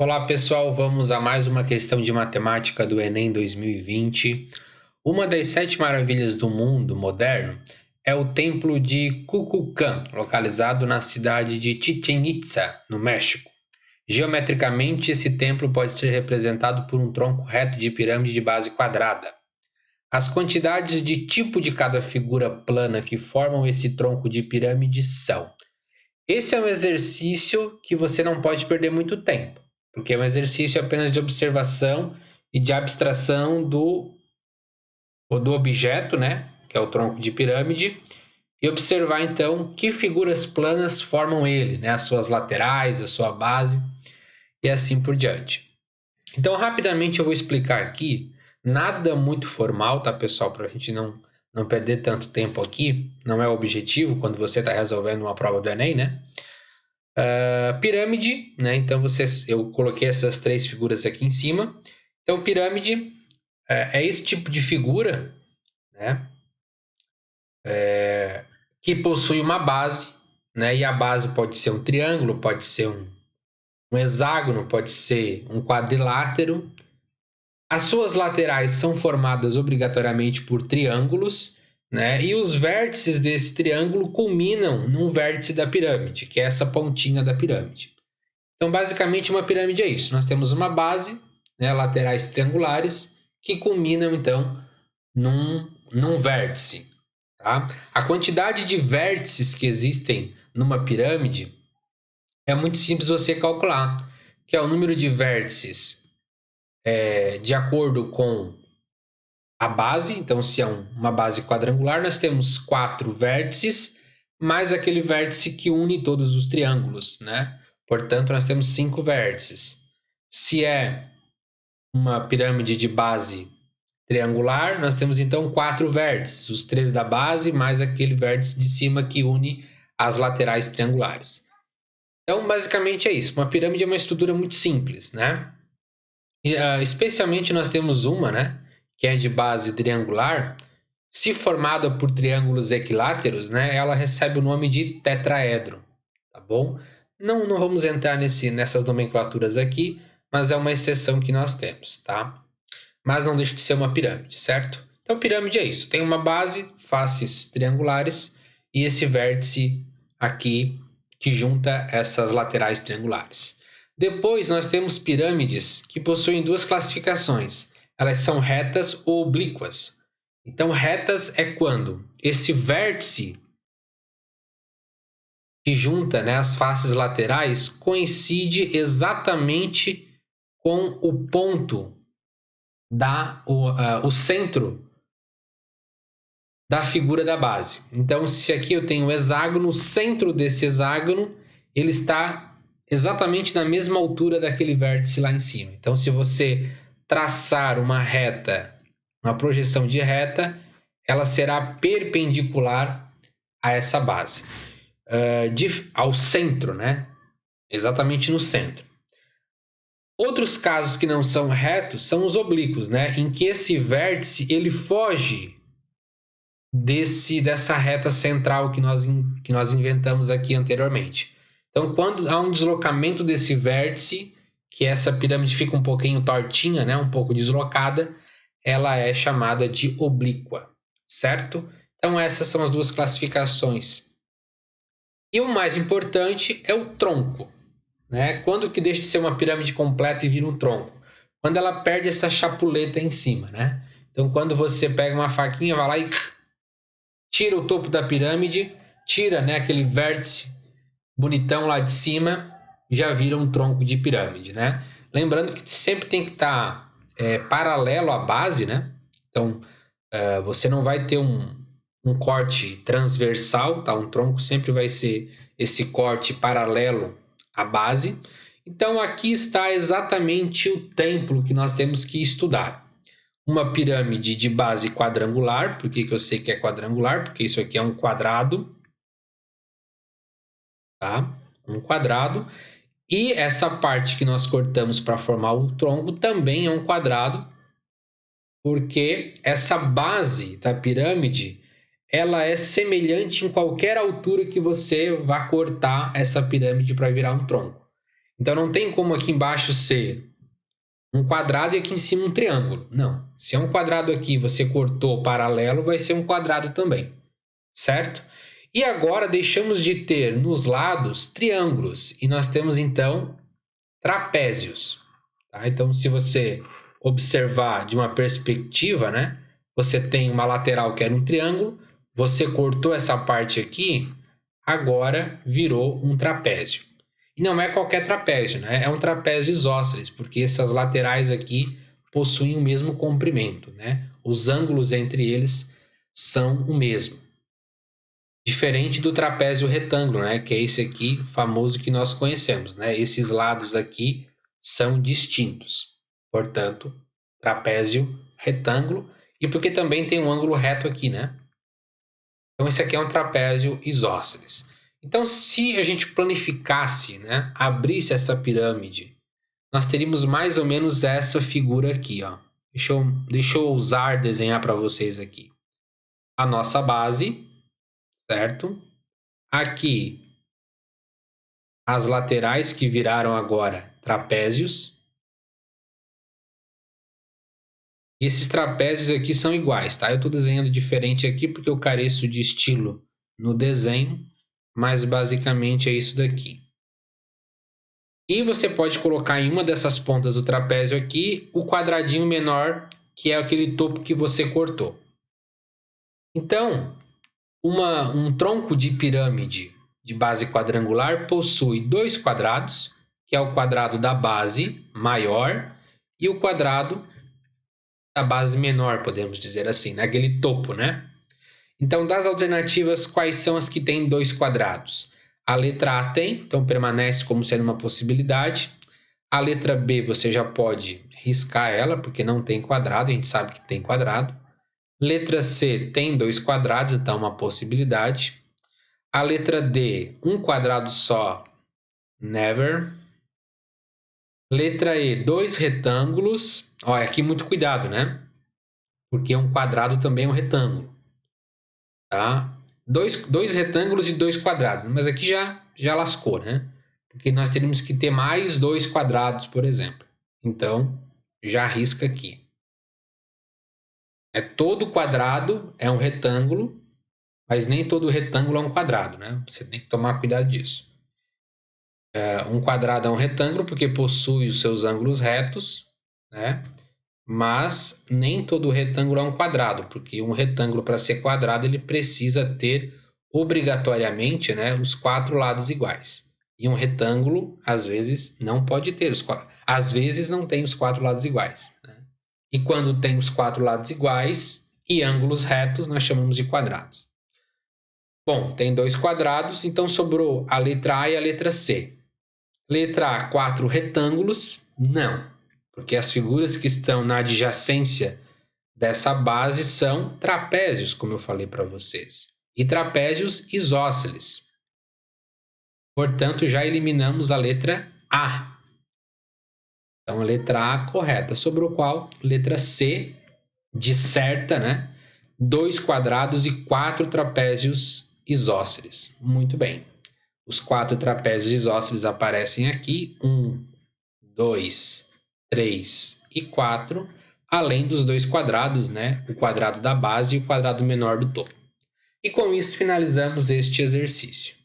Olá pessoal, vamos a mais uma questão de matemática do Enem 2020. Uma das 7 maravilhas do mundo moderno é o Templo de Kukulcán, localizado na cidade de Chichén Itzá, no México. Geometricamente, esse templo pode ser representado por um tronco reto de pirâmide de base quadrada. As quantidades de tipo de cada figura plana que formam esse tronco de pirâmide são. Esse é um exercício que você não pode perder muito tempo, porque é um exercício apenas de observação e de abstração do objeto, né, que é o tronco de pirâmide, e observar então que figuras planas formam ele, né, as suas laterais, a sua base e assim por diante. Então, rapidamente eu vou explicar aqui, nada muito formal, tá, pessoal, para a gente não perder tanto tempo aqui, não é o objetivo quando você está resolvendo uma prova do Enem, né? Pirâmide, né? Então eu coloquei essas 3 figuras aqui em cima. Então, pirâmide é esse tipo de figura, né? Que possui uma base, né? E a base pode ser um triângulo, pode ser um hexágono, pode ser um quadrilátero. As suas laterais são formadas obrigatoriamente por triângulos, né? E os vértices desse triângulo culminam num vértice da pirâmide, que é essa pontinha da pirâmide. Então, basicamente, uma pirâmide é isso. Nós temos uma base, né, laterais triangulares, que culminam, então, num vértice. Tá? A quantidade de vértices que existem numa pirâmide é muito simples você calcular, que é o número de vértices de acordo com a base. Então, se é uma base quadrangular, nós temos 4 vértices, mais aquele vértice que une todos os triângulos, né? Portanto, nós temos 5 vértices. Se é uma pirâmide de base triangular, nós temos então 4 vértices, os 3 da base, mais aquele vértice de cima que une as laterais triangulares. Então, basicamente é isso. Uma pirâmide é uma estrutura muito simples, né? E, especialmente nós temos uma, né? Que é de base triangular. Se formada por triângulos equiláteros, né? Ela recebe o nome de tetraedro, tá bom? Não vamos entrar nessas nomenclaturas aqui, mas é uma exceção que nós temos, tá? Mas não deixa de ser uma pirâmide, certo? Então, pirâmide é isso. Tem uma base, faces triangulares, e esse vértice aqui que junta essas laterais triangulares. Depois, nós temos pirâmides que possuem 2 classificações. Elas são retas ou oblíquas. Então, retas é quando esse vértice que junta, né, as faces laterais coincide exatamente com o ponto o centro da figura da base. Então, se aqui eu tenho um hexágono, o centro desse hexágono ele está exatamente na mesma altura daquele vértice lá em cima. Então, se você traçar uma reta, uma projeção de reta, ela será perpendicular a essa base, ao centro, né? Exatamente no centro. Outros casos que não são retos são os oblíquos, né? Em que esse vértice ele foge dessa reta central que nós inventamos aqui anteriormente. Então, quando há um deslocamento desse vértice, que essa pirâmide fica um pouquinho tortinha, né? Um pouco deslocada, ela é chamada de oblíqua, certo? Então, essas são as 2 classificações. E o mais importante é o tronco. Né? Quando que deixa de ser uma pirâmide completa e vira um tronco? Quando ela perde essa chapuleta em cima, né? Então, quando você pega uma faquinha, vai lá e tira o topo da pirâmide, tira, né, aquele vértice bonitão lá de cima, já vira um tronco de pirâmide, né? Lembrando que sempre tem que estar paralelo à base, né? Então, você não vai ter um corte transversal, tá? Um tronco sempre vai ser esse corte paralelo à base. Então, aqui está exatamente o templo que nós temos que estudar. Uma pirâmide de base quadrangular. Por que eu sei que é quadrangular? Porque isso aqui é um quadrado, tá? Um quadrado. E essa parte que nós cortamos para formar o tronco também é um quadrado, porque essa base da pirâmide ela é semelhante em qualquer altura que você vá cortar essa pirâmide para virar um tronco. Então não tem como aqui embaixo ser um quadrado e aqui em cima um triângulo. Não. Se é um quadrado aqui, você cortou paralelo, vai ser um quadrado também. Certo? E agora deixamos de ter nos lados triângulos e nós temos então trapézios. Tá? Então, se você observar de uma perspectiva, né? Você tem uma lateral que era um triângulo, você cortou essa parte aqui, agora virou um trapézio. E não é qualquer trapézio, né? É um trapézio isósceles, porque essas laterais aqui possuem o mesmo comprimento, né? Os ângulos entre eles são o mesmo. Diferente do trapézio retângulo, né? Que é esse aqui famoso que nós conhecemos, né? Esses lados aqui são distintos. Portanto, trapézio retângulo e porque também tem um ângulo reto aqui, né? Então esse aqui é um trapézio isósceles. Então, se a gente planificasse, né, abrisse essa pirâmide, nós teríamos mais ou menos essa figura aqui, ó. Deixa eu ousar desenhar para vocês aqui. A nossa base, certo? Aqui, as laterais que viraram agora trapézios. E esses trapézios aqui são iguais, tá? Eu estou desenhando diferente aqui porque eu careço de estilo no desenho, mas basicamente é isso daqui. E você pode colocar em uma dessas pontas do trapézio aqui o quadradinho menor, que é aquele topo que você cortou. Então, um tronco de pirâmide de base quadrangular possui dois quadrados, que é o quadrado da base maior e o quadrado da base menor, podemos dizer assim, naquele topo, né? Então, das alternativas, quais são as que têm dois quadrados? A letra A tem, então permanece como sendo uma possibilidade. A letra B você já pode riscar ela, porque não tem quadrado, a gente sabe que tem quadrado. Letra C tem dois quadrados, então é uma possibilidade. A letra D, um quadrado só, never. Letra E, dois retângulos. Olha, aqui muito cuidado, né? Porque um quadrado também é um retângulo. Tá? Dois retângulos e dois quadrados, mas aqui já lascou, né? Porque nós teríamos que ter mais dois quadrados, por exemplo. Então, já arrisca aqui. Todo quadrado é um retângulo, mas nem todo retângulo é um quadrado, né? Você tem que tomar cuidado disso. Um quadrado é um retângulo porque possui os seus ângulos retos, né? Mas nem todo retângulo é um quadrado, porque um retângulo, para ser quadrado, ele precisa ter obrigatoriamente, né, os quatro lados iguais. E um retângulo, às vezes, não pode ter os quatro. Às vezes não tem os quatro lados iguais, né? E quando tem os quatro lados iguais e ângulos retos, nós chamamos de quadrados. Bom, tem dois quadrados, então sobrou a letra A e a letra C. Letra A, quatro retângulos? Não, porque as figuras que estão na adjacência dessa base são trapézios, como eu falei para vocês, e trapézios isósceles. Portanto, já eliminamos a letra A. Então, a letra A correta. Sobrou qual? Letra C, de certa, né? Dois quadrados e quatro trapézios isósceles. Muito bem. Os quatro trapézios isósceles aparecem aqui. 1, 2, 3 e 4, além dos dois quadrados, né? O quadrado da base e o quadrado menor do topo. E com isso finalizamos este exercício.